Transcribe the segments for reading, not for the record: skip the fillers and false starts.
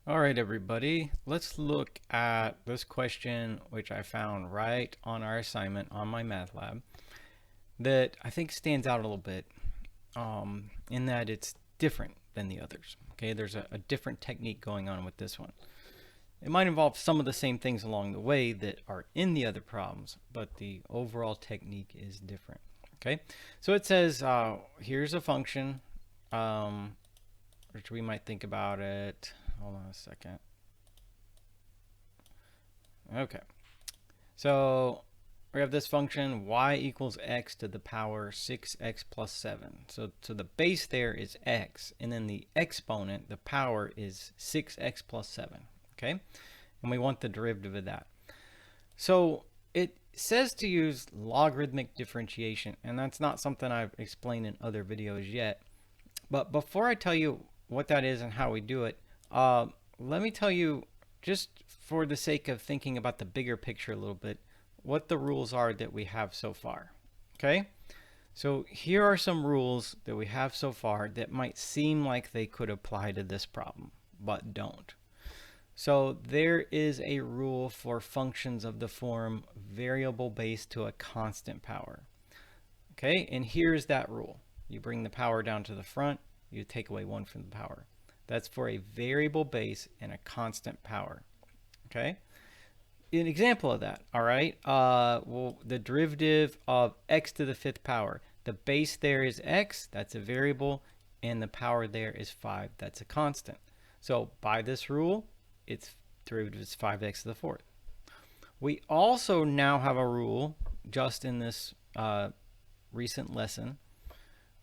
All right, everybody, let's look at this question, which I found right on our assignment on my math lab, that I think stands out a little bit in that it's different than the others. Okay, there's a different technique going on with this one. It might involve some of the same things along the way that are in the other problems, but the overall technique is different. Okay, so it says here's a function, which we might think about it. Hold on a second. Okay, so we have this function y equals x to the power 6x plus 7. So the base there is x, and then the exponent, the power, is 6x plus 7. Okay, and we want the derivative of that. So it says to use logarithmic differentiation, and that's not something I've explained in other videos yet. But before I tell you what that is and how we do it, let me tell you, just for the sake of thinking about the bigger picture a little bit, what the rules are that we have so far. Okay? So here are some rules that we have so far that might seem like they could apply to this problem, but don't. So there is a rule for functions of the form variable base to a constant power. Okay, and here's that rule. You bring the power down to the front, you take away 1 from the power. That's for a variable base and a constant power. Okay, an example of that, all right, well, the derivative of x to the 5th power. The base there is x, that's a variable, and the power there is 5, that's a constant. So by this rule, its derivative is 5x to the 4th. We also now have a rule, just in this recent lesson,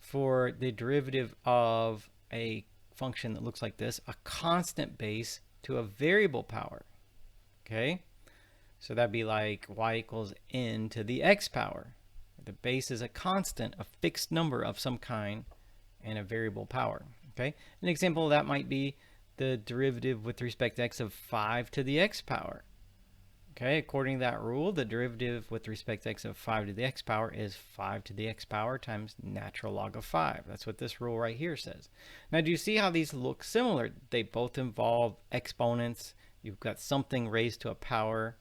for the derivative of a function that looks like this, a constant base to a variable power. Okay, so that'd be like y equals n to the x power. The base is a constant, a fixed number of some kind, and a variable power. Okay, an example of that might be the derivative with respect to x of 5 to the x power. Okay, according to that rule, the derivative with respect to x of 5 to the x power is 5 to the x power times natural log of 5. That's what this rule right here says. Now, do you see how these look similar? They both involve exponents. You've got something raised to a power.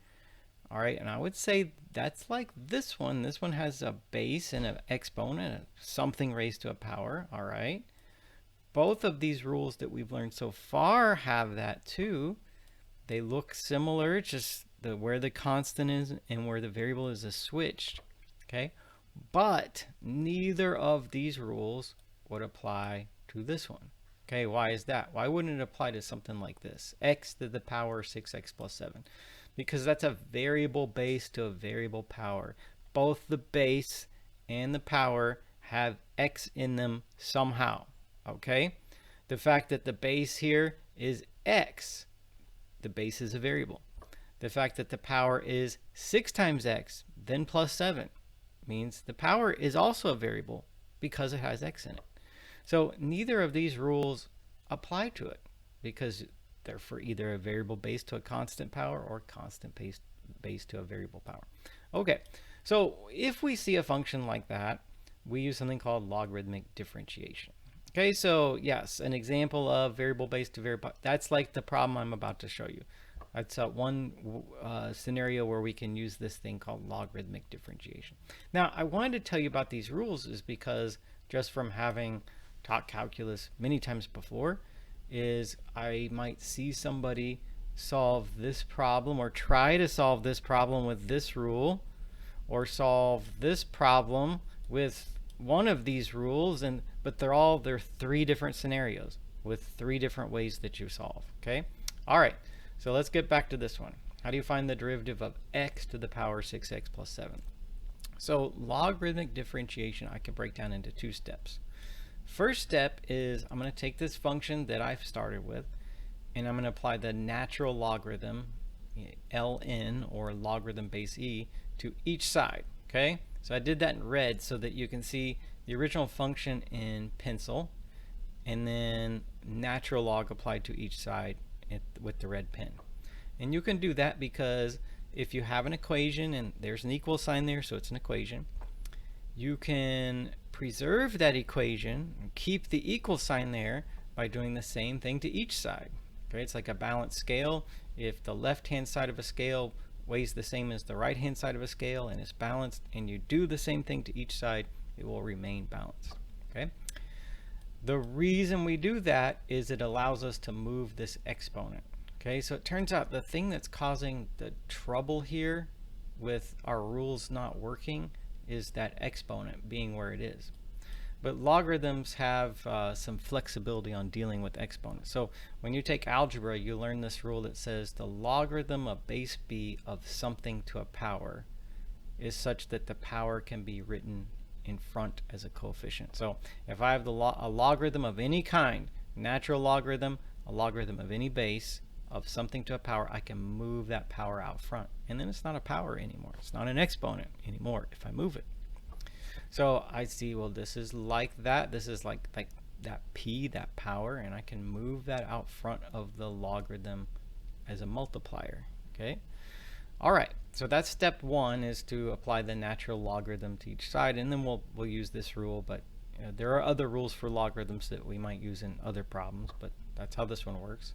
All right, and I would say that's like this one. This one has a base and an exponent, something raised to a power. All right. Both of these rules that we've learned so far have that too. They look similar, just where the constant is and where the variable is switched. Okay, but neither of these rules would apply to this one. Okay, why is that? Why wouldn't it apply to something like this? X to the power 6x plus 7. Because that's a variable base to a variable power. Both the base and the power have x in them somehow. Okay, the fact that the base here is x, the base is a variable. The fact that the power is 6 times x, then plus 7, means the power is also a variable because it has x in it. So neither of these rules apply to it because they're for either a variable base to a constant power or constant base to a variable power. Okay, so if we see a function like that, we use something called logarithmic differentiation. Okay, so yes, an example of variable base to variable, that's like the problem I'm about to show you. That's one scenario where we can use this thing called logarithmic differentiation. Now, I wanted to tell you about these rules is because just from having taught calculus many times before, is I might see somebody solve this problem or try to solve this problem with this rule, or solve this problem with one of these rules, but they're 3 different scenarios with 3 different ways that you solve. Okay, all right, so let's get back to this one. How do you find the derivative of x to the power 6x plus 7? So logarithmic differentiation I can break down into 2 steps. First step is I'm going to take this function that I've started with, and I'm going to apply the natural logarithm, ln, or logarithm base e, to each side. Okay, so I did that in red so that you can see the original function in pencil, and then natural log applied to each side with the red pen. And you can do that because if you have an equation and there's an equal sign there, so it's an equation, you can preserve that equation and keep the equal sign there by doing the same thing to each side. Okay, it's like a balanced scale. If the left-hand side of a scale weighs the same as the right-hand side of a scale and is balanced, and you do the same thing to each side, it will remain balanced. Okay. The reason we do that is it allows us to move this exponent. Okay, so it turns out the thing that's causing the trouble here with our rules not working is that exponent being where it is. But logarithms have some flexibility on dealing with exponents. So when you take algebra, you learn this rule that says the logarithm of base b of something to a power is such that the power can be written in front as a coefficient. So if I have a logarithm of any kind, natural logarithm, a logarithm of any base of something to a power, I can move that power out front. And then it's not a power anymore. It's not an exponent anymore if I move it. So I see, well, this is like that. This is like that p, that power, and I can move that out front of the logarithm as a multiplier. Okay. All right. So that's step one, is to apply the natural logarithm to each side, and then we'll use this rule. But there are other rules for logarithms that we might use in other problems, but that's how this one works.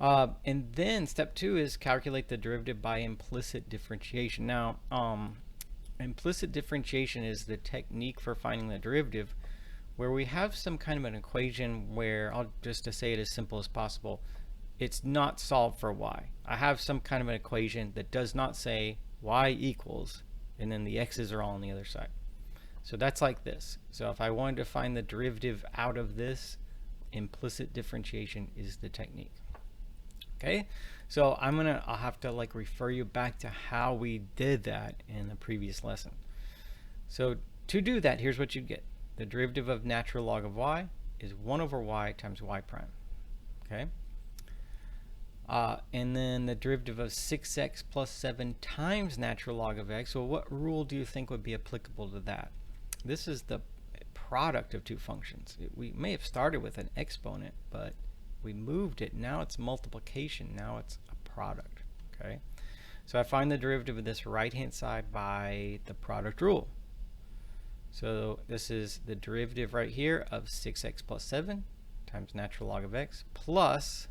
And then step two is calculate the derivative by implicit differentiation. Now, implicit differentiation is the technique for finding the derivative where we have some kind of an equation where, just to say it as simple as possible, it's not solved for y. I have some kind of an equation that does not say y equals, and then the x's are all on the other side. So that's like this. So if I wanted to find the derivative out of this, implicit differentiation is the technique. Okay, so I'll have to like refer you back to how we did that in the previous lesson. So to do that, here's what you get. The derivative of natural log of y is 1 over y times y prime. Okay, and then the derivative of 6x plus 7 times natural log of x. So what rule do you think would be applicable to that? This is the product of two functions. We may have started with an exponent, but we moved it. Now it's multiplication. Now it's a product. Okay, so I find the derivative of this right-hand side by the product rule. So this is the derivative right here of 6x plus 7 times natural log of x plus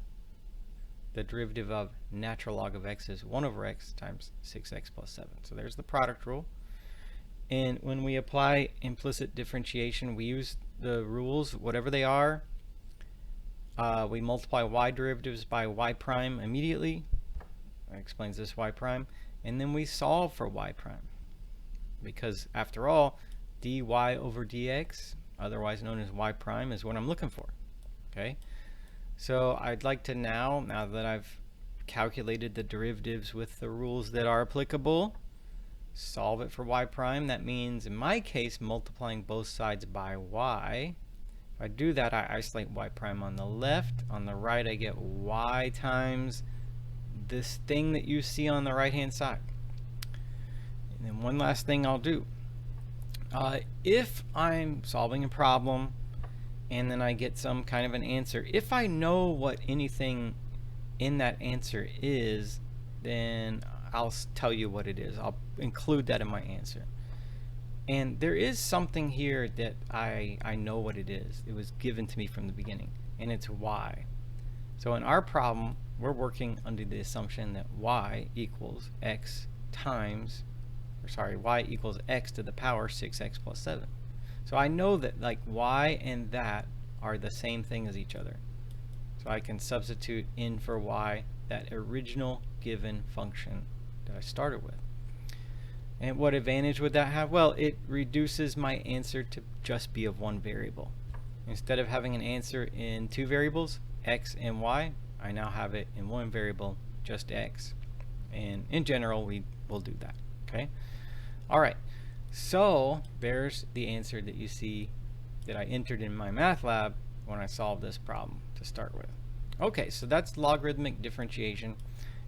the derivative of natural log of x is 1 over x times 6x plus 7. So there's the product rule. And when we apply implicit differentiation, we use the rules, whatever they are. We multiply y derivatives by y prime immediately. That explains this y prime. And then we solve for y prime. Because after all, dy over dx, otherwise known as y prime, is what I'm looking for. Okay? So I'd like to now that I've calculated the derivatives with the rules that are applicable, solve it for y prime. That means, in my case, multiplying both sides by y. If I do that, I isolate y prime on the left. On the right, I get y times this thing that you see on the right-hand side. And then one last thing I'll do. If I'm solving a problem and then I get some kind of an answer, if I know what anything in that answer is, then I'll tell you what it is. I'll include that in my answer. And there is something here that I know what it is. It was given to me from the beginning, and it's y. So in our problem, we're working under the assumption that y equals x times, y equals x to the power 6x plus 7. So I know that like y and that are the same thing as each other. So I can substitute in for y that original given function that I started with. And what advantage would that have? Well, it reduces my answer to just be of one variable. Instead of having an answer in two variables, x and y, I now have it in one variable, just x. And in general, we will do that. Okay? All right. So there's the answer that you see that I entered in my math lab when I solved this problem to start with. Okay, so that's logarithmic differentiation.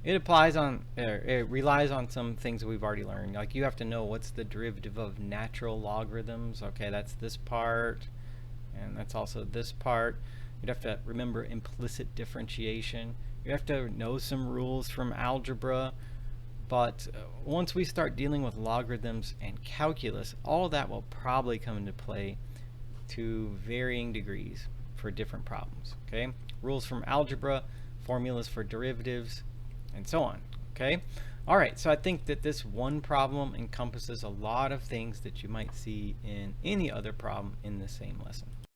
It applies on, it relies on some things that we've already learned. Like you have to know what's the derivative of natural logarithms. Okay, that's this part, and that's also this part. You'd have to remember implicit differentiation. You have to know some rules from algebra. But once we start dealing with logarithms and calculus, all that will probably come into play to varying degrees for different problems. Okay, rules from algebra, formulas for derivatives, and so on. Okay? All right, so I think that this one problem encompasses a lot of things that you might see in any other problem in the same lesson.